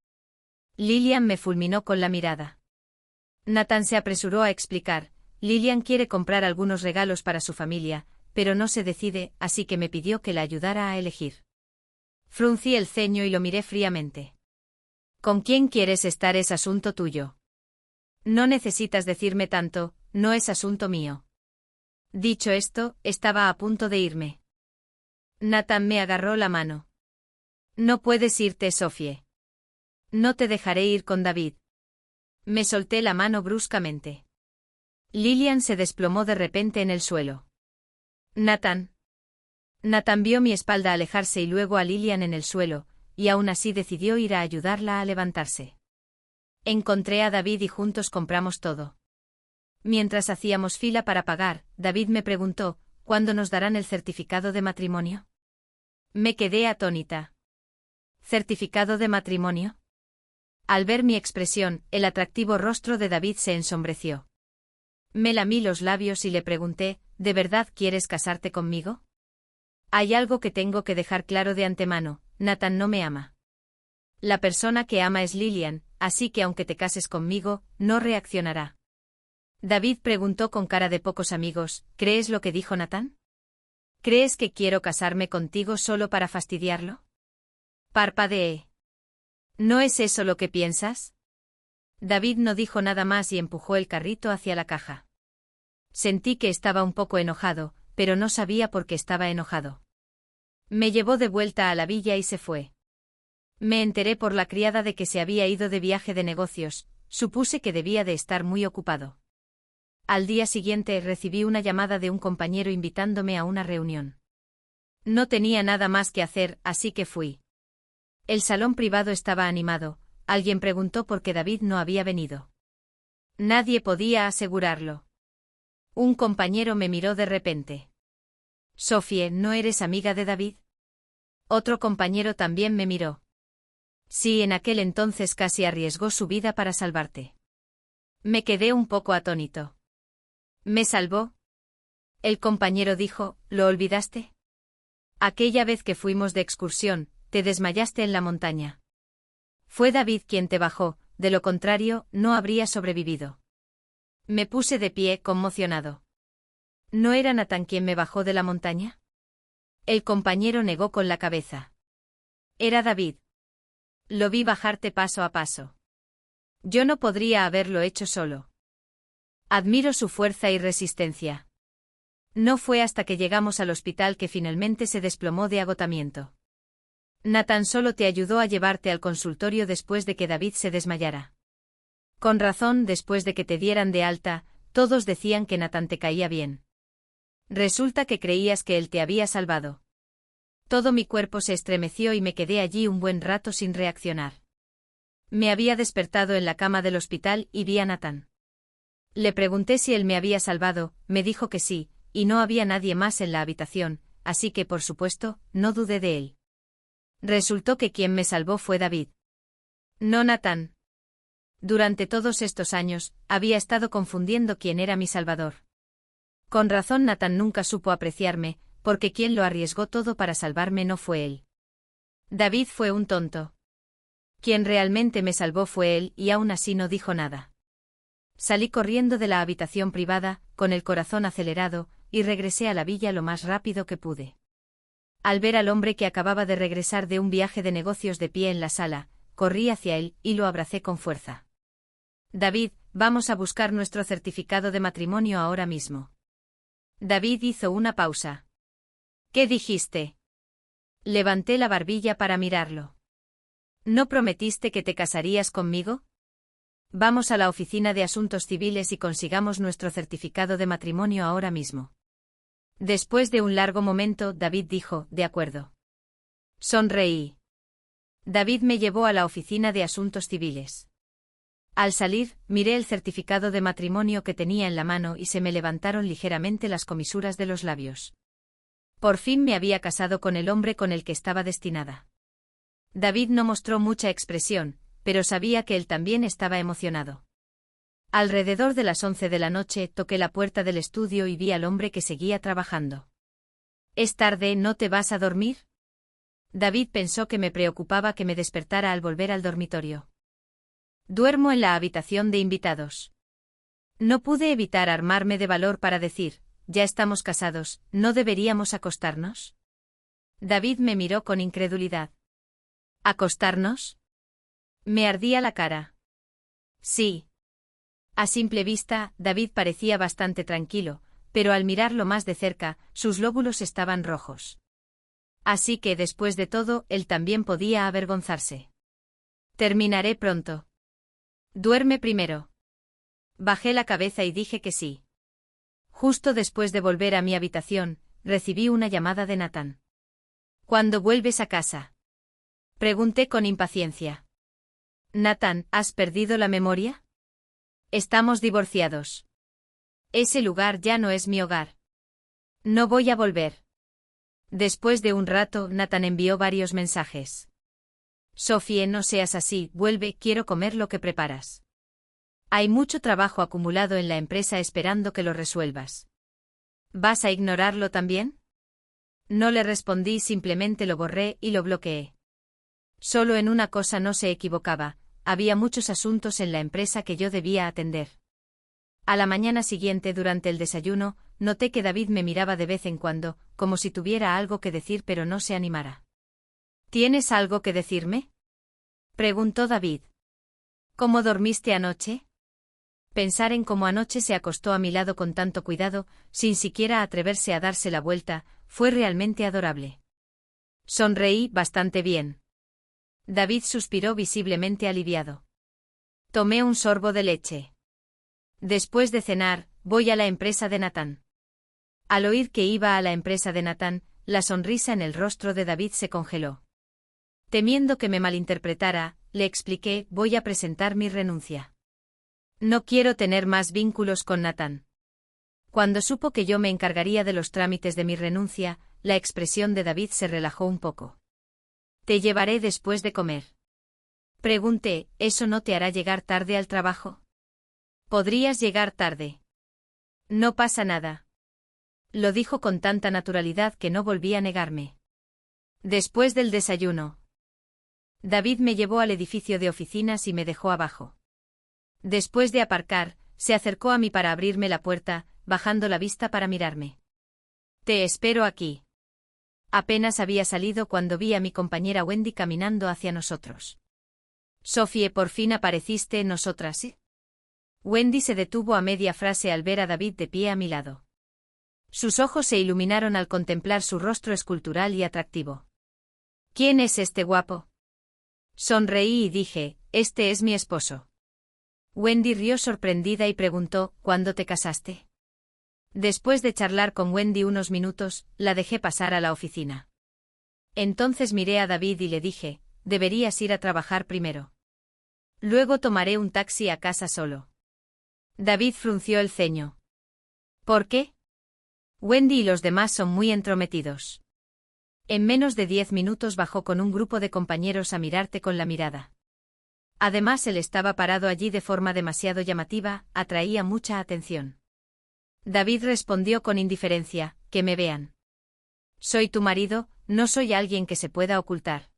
Lillian me fulminó con la mirada. Nathan se apresuró a explicar, Lillian quiere comprar algunos regalos para su familia, pero no se decide, así que me pidió que la ayudara a elegir. Fruncí el ceño y lo miré fríamente. ¿Con quién quieres estar? Es asunto tuyo. No necesitas decirme tanto, no es asunto mío. Dicho esto, estaba a punto de irme. Nathan me agarró la mano. No puedes irte, Sophie. No te dejaré ir con David. Me solté la mano bruscamente. Lillian se desplomó de repente en el suelo. Nathan. Nathan vio mi espalda alejarse y luego a Lillian en el suelo, y aún así decidió ir a ayudarla a levantarse. Encontré a David y juntos compramos todo. Mientras hacíamos fila para pagar, David me preguntó, ¿cuándo nos darán el certificado de matrimonio? Me quedé atónita. ¿Certificado de matrimonio? Al ver mi expresión, el atractivo rostro de David se ensombreció. Me lamí los labios y le pregunté, ¿de verdad quieres casarte conmigo? Hay algo que tengo que dejar claro de antemano, Nathan no me ama. La persona que ama es Lillian, así que aunque te cases conmigo, no reaccionará. David preguntó con cara de pocos amigos, ¿crees lo que dijo Nathan? ¿Crees que quiero casarme contigo solo para fastidiarlo? Parpadeé. ¿No es eso lo que piensas? David no dijo nada más y empujó el carrito hacia la caja. Sentí que estaba un poco enojado, pero no sabía por qué estaba enojado. Me llevó de vuelta a la villa y se fue. Me enteré por la criada de que se había ido de viaje de negocios, supuse que debía de estar muy ocupado. Al día siguiente recibí una llamada de un compañero invitándome a una reunión. No tenía nada más que hacer, así que fui. El salón privado estaba animado, alguien preguntó por qué David no había venido. Nadie podía asegurarlo. Un compañero me miró de repente. Sophie, ¿no eres amiga de David? Otro compañero también me miró. Sí, en aquel entonces casi arriesgó su vida para salvarte. Me quedé un poco atónito. ¿Me salvó? El compañero dijo, ¿lo olvidaste? Aquella vez que fuimos de excursión, te desmayaste en la montaña. Fue David quien te bajó, de lo contrario, no habría sobrevivido. Me puse de pie, conmocionado. ¿No era Nathan quien me bajó de la montaña? El compañero negó con la cabeza. Era David. Lo vi bajarte paso a paso. Yo no podría haberlo hecho solo. Admiro su fuerza y resistencia. No fue hasta que llegamos al hospital que finalmente se desplomó de agotamiento. Nathan solo te ayudó a llevarte al consultorio después de que David se desmayara. Con razón, después de que te dieran de alta, todos decían que Nathan te caía bien. Resulta que creías que él te había salvado. Todo mi cuerpo se estremeció y me quedé allí un buen rato sin reaccionar. Me había despertado en la cama del hospital y vi a Nathan. Le pregunté si él me había salvado, me dijo que sí, y no había nadie más en la habitación, así que por supuesto, no dudé de él. Resultó que quien me salvó fue David. No Nathan. Durante todos estos años, había estado confundiendo quién era mi salvador. Con razón Nathan nunca supo apreciarme, porque quien lo arriesgó todo para salvarme no fue él. David fue un tonto. Quien realmente me salvó fue él y aún así no dijo nada. Salí corriendo de la habitación privada, con el corazón acelerado, y regresé a la villa lo más rápido que pude. Al ver al hombre que acababa de regresar de un viaje de negocios de pie en la sala, corrí hacia él y lo abracé con fuerza. David, vamos a buscar nuestro certificado de matrimonio ahora mismo. David hizo una pausa. ¿Qué dijiste? Levanté la barbilla para mirarlo. ¿No prometiste que te casarías conmigo? Vamos a la oficina de asuntos civiles y consigamos nuestro certificado de matrimonio ahora mismo. Después de un largo momento, David dijo, de acuerdo. Sonreí. David me llevó a la oficina de asuntos civiles. Al salir, miré el certificado de matrimonio que tenía en la mano y se me levantaron ligeramente las comisuras de los labios. Por fin me había casado con el hombre con el que estaba destinada. David no mostró mucha expresión, pero sabía que él también estaba emocionado. Alrededor de las 11 de la noche toqué la puerta del estudio y vi al hombre que seguía trabajando. ¿Es tarde, no te vas a dormir? David pensó que me preocupaba que me despertara al volver al dormitorio. Duermo en la habitación de invitados. No pude evitar armarme de valor para decir, ya estamos casados, ¿no deberíamos acostarnos? David me miró con incredulidad. ¿Acostarnos? Me ardía la cara. Sí. A simple vista, David parecía bastante tranquilo, pero al mirarlo más de cerca, sus lóbulos estaban rojos. Así que después de todo, él también podía avergonzarse. Terminaré pronto. Duerme primero. Bajé la cabeza y dije que sí. Justo después de volver a mi habitación, recibí una llamada de Nathan. ¿Cuándo vuelves a casa? Pregunté con impaciencia. Nathan, ¿has perdido la memoria? Estamos divorciados. Ese lugar ya no es mi hogar. No voy a volver. Después de un rato, Nathan envió varios mensajes. Sophie, no seas así, vuelve, quiero comer lo que preparas. Hay mucho trabajo acumulado en la empresa esperando que lo resuelvas. ¿Vas a ignorarlo también? No le respondí, simplemente lo borré y lo bloqueé. Solo en una cosa no se equivocaba, había muchos asuntos en la empresa que yo debía atender. A la mañana siguiente, durante el desayuno, noté que David me miraba de vez en cuando, como si tuviera algo que decir pero no se animara. ¿Tienes algo que decirme?, preguntó David. ¿Cómo dormiste anoche? Pensar en cómo anoche se acostó a mi lado con tanto cuidado, sin siquiera atreverse a darse la vuelta, fue realmente adorable. Sonreí, bastante bien. David suspiró visiblemente aliviado. Tomé un sorbo de leche. Después de cenar, voy a la empresa de Nathan. Al oír que iba a la empresa de Nathan, la sonrisa en el rostro de David se congeló. Temiendo que me malinterpretara, le expliqué, voy a presentar mi renuncia. No quiero tener más vínculos con Nathan. Cuando supo que yo me encargaría de los trámites de mi renuncia, la expresión de David se relajó un poco. ¿Te llevaré después de comer?, pregunté, ¿eso no te hará llegar tarde al trabajo? Podrías llegar tarde. No pasa nada. Lo dijo con tanta naturalidad que no volví a negarme. Después del desayuno, David me llevó al edificio de oficinas y me dejó abajo. Después de aparcar, se acercó a mí para abrirme la puerta, bajando la vista para mirarme. Te espero aquí. Apenas había salido cuando vi a mi compañera Wendy caminando hacia nosotros. Sophie, por fin apareciste, nosotras, ¿sí? Wendy se detuvo a media frase al ver a David de pie a mi lado. Sus ojos se iluminaron al contemplar su rostro escultural y atractivo. ¿Quién es este guapo? Sonreí y dije, este es mi esposo. Wendy rió sorprendida y preguntó, ¿cuándo te casaste? Después de charlar con Wendy unos minutos, la dejé pasar a la oficina. Entonces miré a David y le dije, deberías ir a trabajar primero. Luego tomaré un taxi a casa solo. David frunció el ceño. ¿Por qué? Wendy y los demás son muy entrometidos. En menos de 10 minutos bajó con un grupo de compañeros a mirarte con la mirada. Además, él estaba parado allí de forma demasiado llamativa, atraía mucha atención. David respondió con indiferencia, que me vean. Soy tu marido, no soy alguien que se pueda ocultar.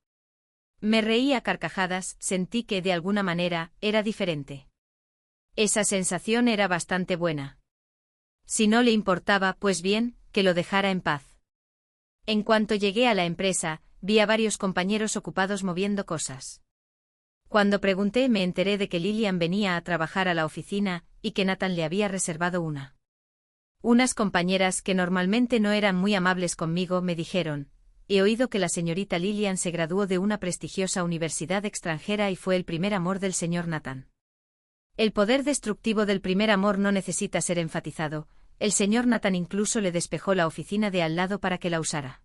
Me reí a carcajadas, sentí que de alguna manera, era diferente. Esa sensación era bastante buena. Si no le importaba, pues bien, que lo dejara en paz. En cuanto llegué a la empresa, vi a varios compañeros ocupados moviendo cosas. Cuando pregunté, me enteré de que Lillian venía a trabajar a la oficina, y que Nathan le había reservado una. Unas compañeras que normalmente no eran muy amables conmigo me dijeron, he oído que la señorita Lillian se graduó de una prestigiosa universidad extranjera y fue el primer amor del señor Nathan. El poder destructivo del primer amor no necesita ser enfatizado, el señor Nathan incluso le despejó la oficina de al lado para que la usara.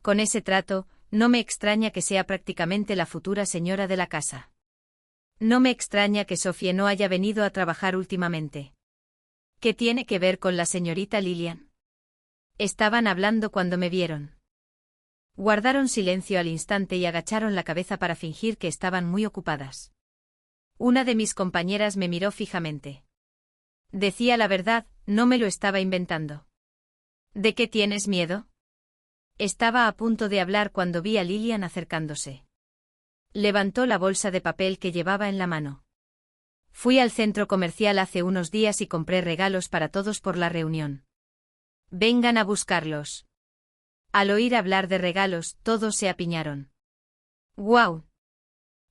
Con ese trato, no me extraña que sea prácticamente la futura señora de la casa. No me extraña que Sophie no haya venido a trabajar últimamente. ¿Qué tiene que ver con la señorita Lillian? Estaban hablando cuando me vieron. Guardaron silencio al instante y agacharon la cabeza para fingir que estaban muy ocupadas. Una de mis compañeras me miró fijamente. Decía la verdad, no me lo estaba inventando. ¿De qué tienes miedo? Estaba a punto de hablar cuando vi a Lillian acercándose. Levantó la bolsa de papel que llevaba en la mano. Fui al centro comercial hace unos días y compré regalos para todos por la reunión. Vengan a buscarlos. Al oír hablar de regalos, todos se apiñaron. ¡Guau!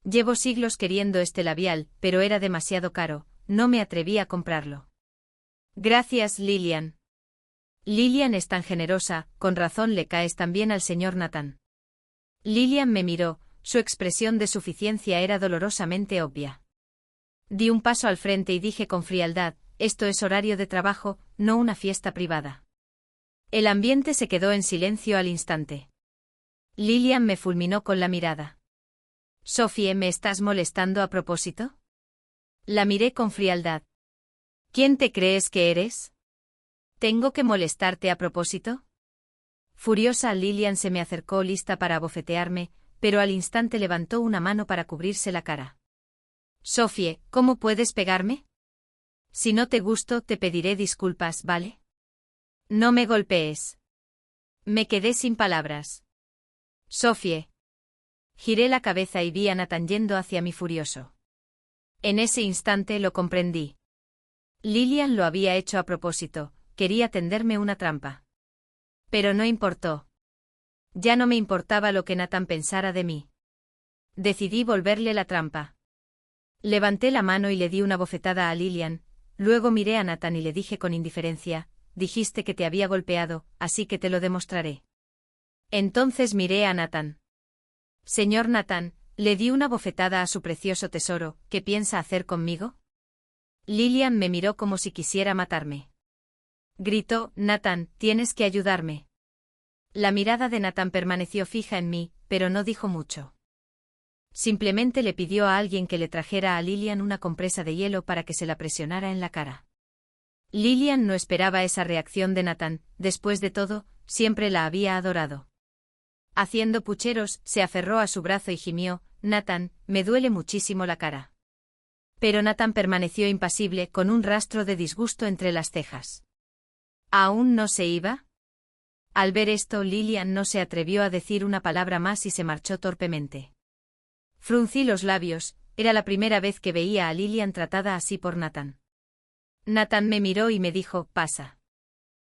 Llevo siglos queriendo este labial, pero era demasiado caro, no me atreví a comprarlo. Gracias, Lillian. Lillian es tan generosa, con razón le caes tan bien al señor Nathan. Lillian me miró, su expresión de suficiencia era dolorosamente obvia. Di un paso al frente y dije con frialdad, esto es horario de trabajo, no una fiesta privada. El ambiente se quedó en silencio al instante. Lillian me fulminó con la mirada. Sophie, ¿me estás molestando a propósito? La miré con frialdad. ¿Quién te crees que eres? ¿Tengo que molestarte a propósito? Furiosa, Lillian se me acercó lista para abofetearme, pero al instante levantó una mano para cubrirse la cara. Sophie, ¿cómo puedes pegarme? Si no te gusto, te pediré disculpas, ¿vale? No me golpees. Me quedé sin palabras. Sophie. Giré la cabeza y vi a Nathan yendo hacia mí furioso. En ese instante lo comprendí. Lillian lo había hecho a propósito, quería tenderme una trampa. Pero no importó. Ya no me importaba lo que Nathan pensara de mí. Decidí volverle la trampa. Levanté la mano y le di una bofetada a Lillian, luego miré a Nathan y le dije con indiferencia, dijiste que te había golpeado, así que te lo demostraré. Entonces miré a Nathan. Señor Nathan, le di una bofetada a su precioso tesoro, ¿qué piensa hacer conmigo? Lillian me miró como si quisiera matarme. Gritó, Nathan, tienes que ayudarme. La mirada de Nathan permaneció fija en mí, pero no dijo mucho. Simplemente le pidió a alguien que le trajera a Lillian una compresa de hielo para que se la presionara en la cara. Lillian no esperaba esa reacción de Nathan, después de todo, siempre la había adorado. Haciendo pucheros, se aferró a su brazo y gimió, Nathan, me duele muchísimo la cara. Pero Nathan permaneció impasible con un rastro de disgusto entre las cejas. ¿Aún no se iba? Al ver esto, Lillian no se atrevió a decir una palabra más y se marchó torpemente. Fruncí los labios, era la primera vez que veía a Lillian tratada así por Nathan. Nathan me miró y me dijo, pasa.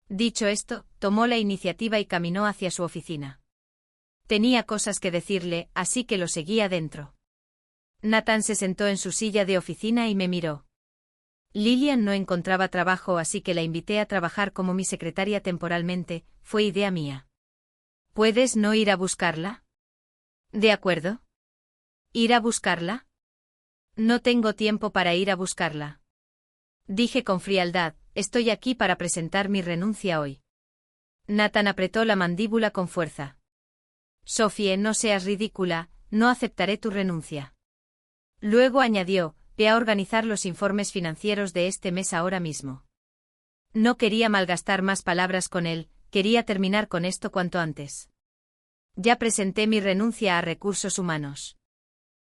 Dicho esto, tomó la iniciativa y caminó hacia su oficina. Tenía cosas que decirle, así que lo seguí adentro. Nathan se sentó en su silla de oficina y me miró. Lillian no encontraba trabajo, así que la invité a trabajar como mi secretaria temporalmente, fue idea mía. ¿Puedes no ir a buscarla? ¿De acuerdo? ¿Ir a buscarla? No tengo tiempo para ir a buscarla. Dije con frialdad, estoy aquí para presentar mi renuncia hoy. Nathan apretó la mandíbula con fuerza. Sophie, no seas ridícula, no aceptaré tu renuncia. Luego añadió, ve a organizar los informes financieros de este mes ahora mismo. No quería malgastar más palabras con él, quería terminar con esto cuanto antes. Ya presenté mi renuncia a Recursos Humanos.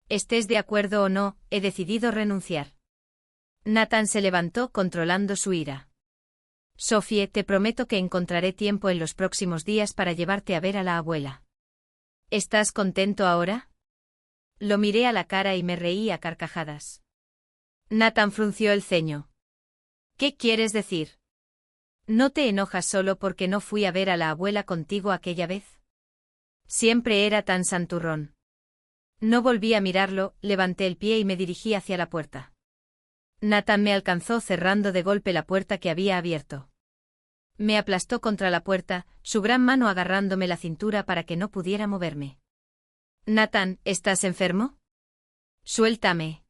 Estés de acuerdo o no, he decidido renunciar. Nathan se levantó controlando su ira. Sophie, te prometo que encontraré tiempo en los próximos días para llevarte a ver a la abuela. ¿Estás contento ahora? Lo miré a la cara y me reí a carcajadas. Nathan frunció el ceño. ¿Qué quieres decir? ¿No te enojas solo porque no fui a ver a la abuela contigo aquella vez? Siempre era tan santurrón. No volví a mirarlo, levanté el pie y me dirigí hacia la puerta. Nathan me alcanzó cerrando de golpe la puerta que había abierto. Me aplastó contra la puerta, su gran mano agarrándome la cintura para que no pudiera moverme. Nathan, ¿estás enfermo? Suéltame.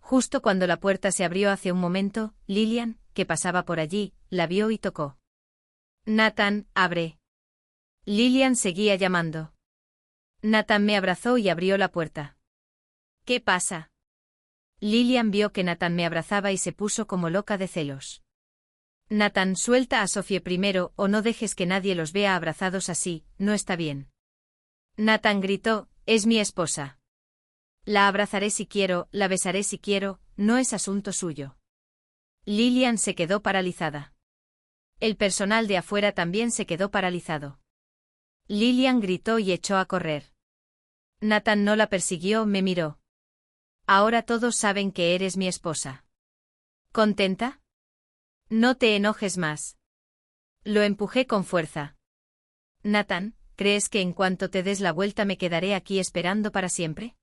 Justo cuando la puerta se abrió hace un momento, Lillian, que pasaba por allí, la vio y tocó. Nathan, abre. Lillian seguía llamando. Nathan me abrazó y abrió la puerta. ¿Qué pasa? Lillian vio que Nathan me abrazaba y se puso como loca de celos. Nathan, suelta a Sophie primero o no dejes que nadie los vea abrazados así, no está bien. Nathan gritó, es mi esposa. La abrazaré si quiero, la besaré si quiero, no es asunto suyo. Lillian se quedó paralizada. El personal de afuera también se quedó paralizado. Lillian gritó y echó a correr. Nathan no la persiguió, me miró. Ahora todos saben que eres mi esposa. ¿Contenta? No te enojes más. Lo empujé con fuerza. Nathan, ¿crees que en cuanto te des la vuelta me quedaré aquí esperando para siempre?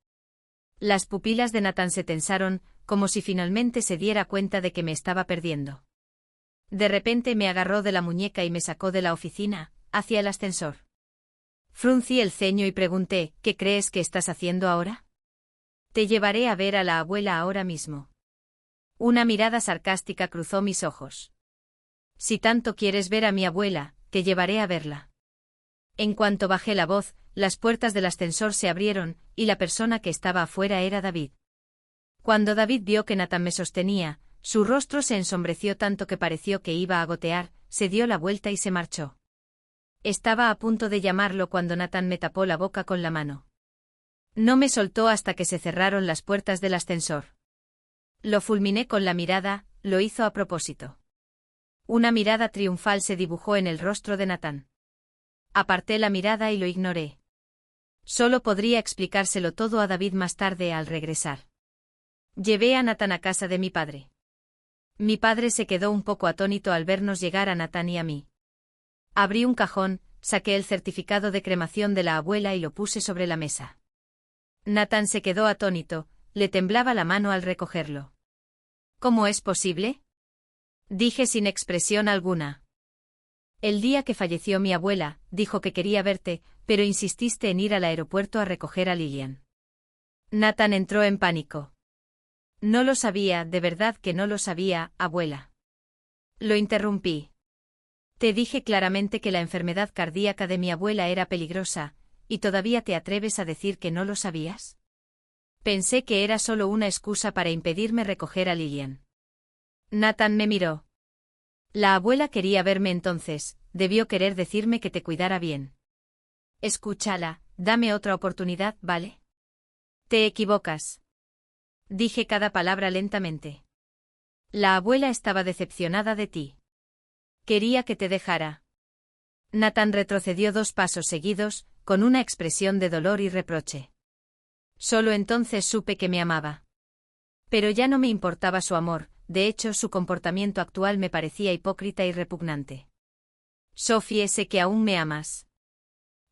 Las pupilas de Nathan se tensaron, como si finalmente se diera cuenta de que me estaba perdiendo. De repente me agarró de la muñeca y me sacó de la oficina, hacia el ascensor. Fruncí el ceño y pregunté, ¿qué crees que estás haciendo ahora? Te llevaré a ver a la abuela ahora mismo. Una mirada sarcástica cruzó mis ojos. Si tanto quieres ver a mi abuela, te llevaré a verla. En cuanto bajé la voz, las puertas del ascensor se abrieron, y la persona que estaba afuera era David. Cuando David vio que Nathan me sostenía, su rostro se ensombreció tanto que pareció que iba a gotear, se dio la vuelta y se marchó. Estaba a punto de llamarlo cuando Nathan me tapó la boca con la mano. No me soltó hasta que se cerraron las puertas del ascensor. Lo fulminé con la mirada, lo hizo a propósito. Una mirada triunfal se dibujó en el rostro de Nathan. Aparté la mirada y lo ignoré. Solo podría explicárselo todo a David más tarde al regresar. Llevé a Nathan a casa de mi padre. Mi padre se quedó un poco atónito al vernos llegar a Nathan y a mí. Abrí un cajón, saqué el certificado de cremación de la abuela y lo puse sobre la mesa. Nathan se quedó atónito, le temblaba la mano al recogerlo. ¿Cómo es posible? Dije sin expresión alguna. El día que falleció mi abuela, dijo que quería verte, pero insististe en ir al aeropuerto a recoger a Lillian. Nathan entró en pánico. No lo sabía, de verdad que no lo sabía, abuela. Lo interrumpí. Te dije claramente que la enfermedad cardíaca de mi abuela era peligrosa, ¿y todavía te atreves a decir que no lo sabías? Pensé que era solo una excusa para impedirme recoger a Lillian. Nathan me miró. La abuela quería verme entonces, debió querer decirme que te cuidara bien. Escúchala, dame otra oportunidad, ¿vale? Te equivocas. Dije cada palabra lentamente. La abuela estaba decepcionada de ti. Quería que te dejara. Nathan retrocedió 2 pasos seguidos, con una expresión de dolor y reproche. Solo entonces supe que me amaba. Pero ya no me importaba su amor, de hecho su comportamiento actual me parecía hipócrita y repugnante. Sophie, sé que aún me amas.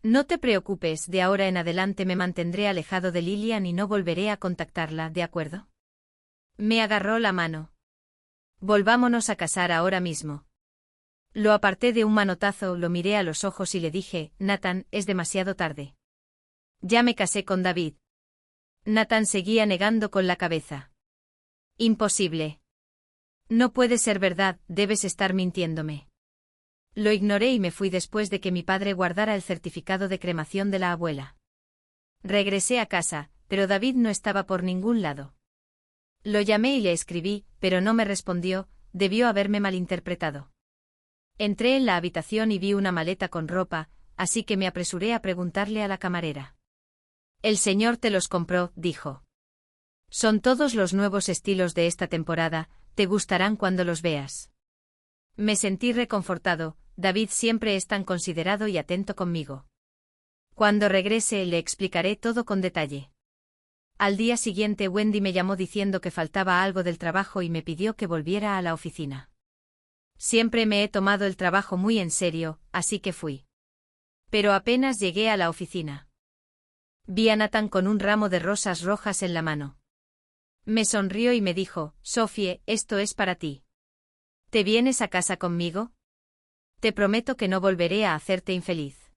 No te preocupes, de ahora en adelante me mantendré alejado de Lillian y no volveré a contactarla, ¿de acuerdo? Me agarró la mano. Volvámonos a casar ahora mismo. Lo aparté de un manotazo, lo miré a los ojos y le dije, Nathan, es demasiado tarde. Ya me casé con David. Nathan seguía negando con la cabeza. Imposible. No puede ser verdad, debes estar mintiéndome. Lo ignoré y me fui después de que mi padre guardara el certificado de cremación de la abuela. Regresé a casa, pero David no estaba por ningún lado. Lo llamé y le escribí, pero no me respondió, debió haberme malinterpretado. Entré en la habitación y vi una maleta con ropa, así que me apresuré a preguntarle a la camarera. El señor te los compró, dijo. Son todos los nuevos estilos de esta temporada, te gustarán cuando los veas. Me sentí reconfortado, David siempre es tan considerado y atento conmigo. Cuando regrese le explicaré todo con detalle. Al día siguiente Wendy me llamó diciendo que faltaba algo del trabajo y me pidió que volviera a la oficina. Siempre me he tomado el trabajo muy en serio, así que fui. Pero apenas llegué a la oficina. Vi a Nathan con un ramo de rosas rojas en la mano. Me sonrió y me dijo, Sophie, esto es para ti. ¿Te vienes a casa conmigo? Te prometo que no volveré a hacerte infeliz.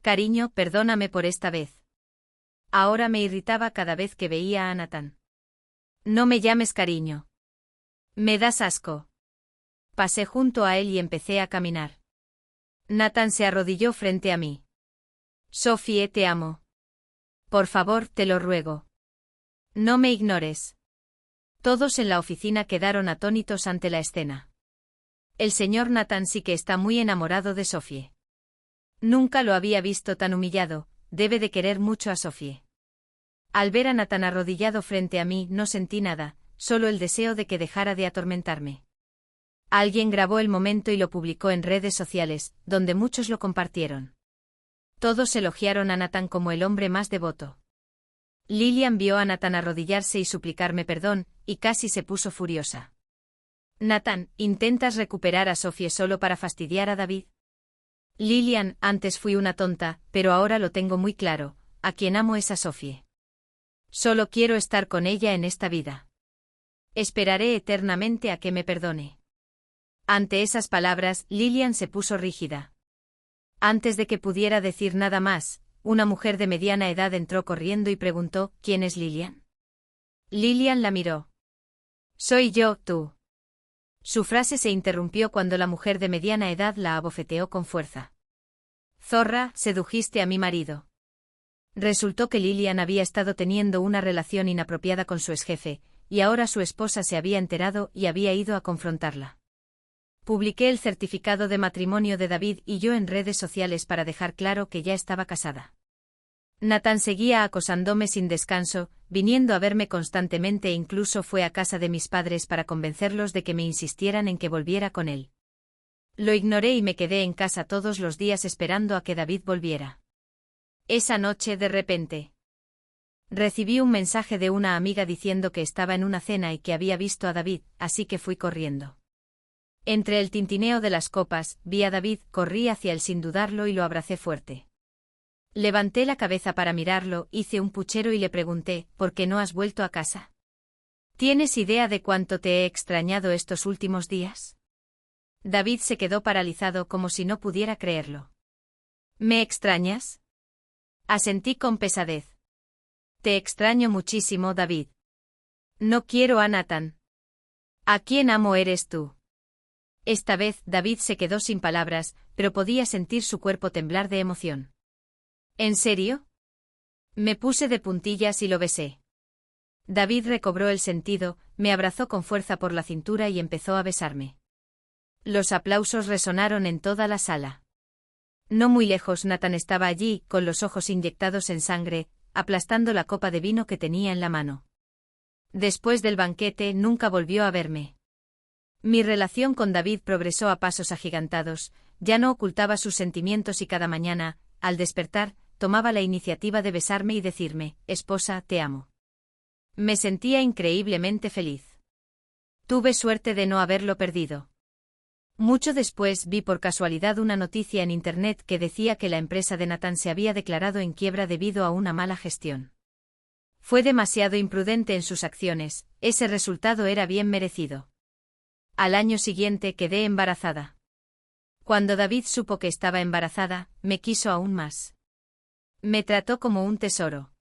Cariño, perdóname por esta vez. Ahora me irritaba cada vez que veía a Nathan. No me llames cariño. Me das asco. Pasé junto a él y empecé a caminar. Nathan se arrodilló frente a mí. Sophie, te amo. Por favor, te lo ruego. No me ignores. Todos en la oficina quedaron atónitos ante la escena. El señor Nathan sí que está muy enamorado de Sophie. Nunca lo había visto tan humillado, debe de querer mucho a Sophie. Al ver a Nathan arrodillado frente a mí no sentí nada, solo el deseo de que dejara de atormentarme. Alguien grabó el momento y lo publicó en redes sociales, donde muchos lo compartieron. Todos elogiaron a Nathan como el hombre más devoto. Lillian vio a Nathan arrodillarse y suplicarme perdón, y casi se puso furiosa. Nathan, ¿intentas recuperar a Sophie solo para fastidiar a David? Lillian, antes fui una tonta, pero ahora lo tengo muy claro, a quien amo es a Sophie. Solo quiero estar con ella en esta vida. Esperaré eternamente a que me perdone. Ante esas palabras, Lillian se puso rígida. Antes de que pudiera decir nada más, una mujer de mediana edad entró corriendo y preguntó, ¿quién es Lillian? Lillian la miró. Soy yo, tú. Su frase se interrumpió cuando la mujer de mediana edad la abofeteó con fuerza. Zorra, sedujiste a mi marido. Resultó que Lillian había estado teniendo una relación inapropiada con su exjefe, y ahora su esposa se había enterado y había ido a confrontarla. Publiqué el certificado de matrimonio de David y yo en redes sociales para dejar claro que ya estaba casada. Nathan seguía acosándome sin descanso, viniendo a verme constantemente e incluso fue a casa de mis padres para convencerlos de que me insistieran en que volviera con él. Lo ignoré y me quedé en casa todos los días esperando a que David volviera. Esa noche, de repente, recibí un mensaje de una amiga diciendo que estaba en una cena y que había visto a David, así que fui corriendo. Entre el tintineo de las copas, vi a David, corrí hacia él sin dudarlo y lo abracé fuerte. Levanté la cabeza para mirarlo, hice un puchero y le pregunté, ¿por qué no has vuelto a casa? ¿Tienes idea de cuánto te he extrañado estos últimos días? David se quedó paralizado como si no pudiera creerlo. ¿Me extrañas? Asentí con pesadez. Te extraño muchísimo, David. No quiero a Nathan. ¿A quién amo eres tú? Esta vez David se quedó sin palabras, pero podía sentir su cuerpo temblar de emoción. ¿En serio? Me puse de puntillas y lo besé. David recobró el sentido, me abrazó con fuerza por la cintura y empezó a besarme. Los aplausos resonaron en toda la sala. No muy lejos Nathan estaba allí, con los ojos inyectados en sangre, aplastando la copa de vino que tenía en la mano. Después del banquete nunca volvió a verme. Mi relación con David progresó a pasos agigantados, ya no ocultaba sus sentimientos y cada mañana, al despertar, tomaba la iniciativa de besarme y decirme, esposa, te amo. Me sentía increíblemente feliz. Tuve suerte de no haberlo perdido. Mucho después vi por casualidad una noticia en Internet que decía que la empresa de Nathan se había declarado en quiebra debido a una mala gestión. Fue demasiado imprudente en sus acciones, ese resultado era bien merecido. Al año siguiente quedé embarazada. Cuando David supo que estaba embarazada, me quiso aún más. Me trató como un tesoro.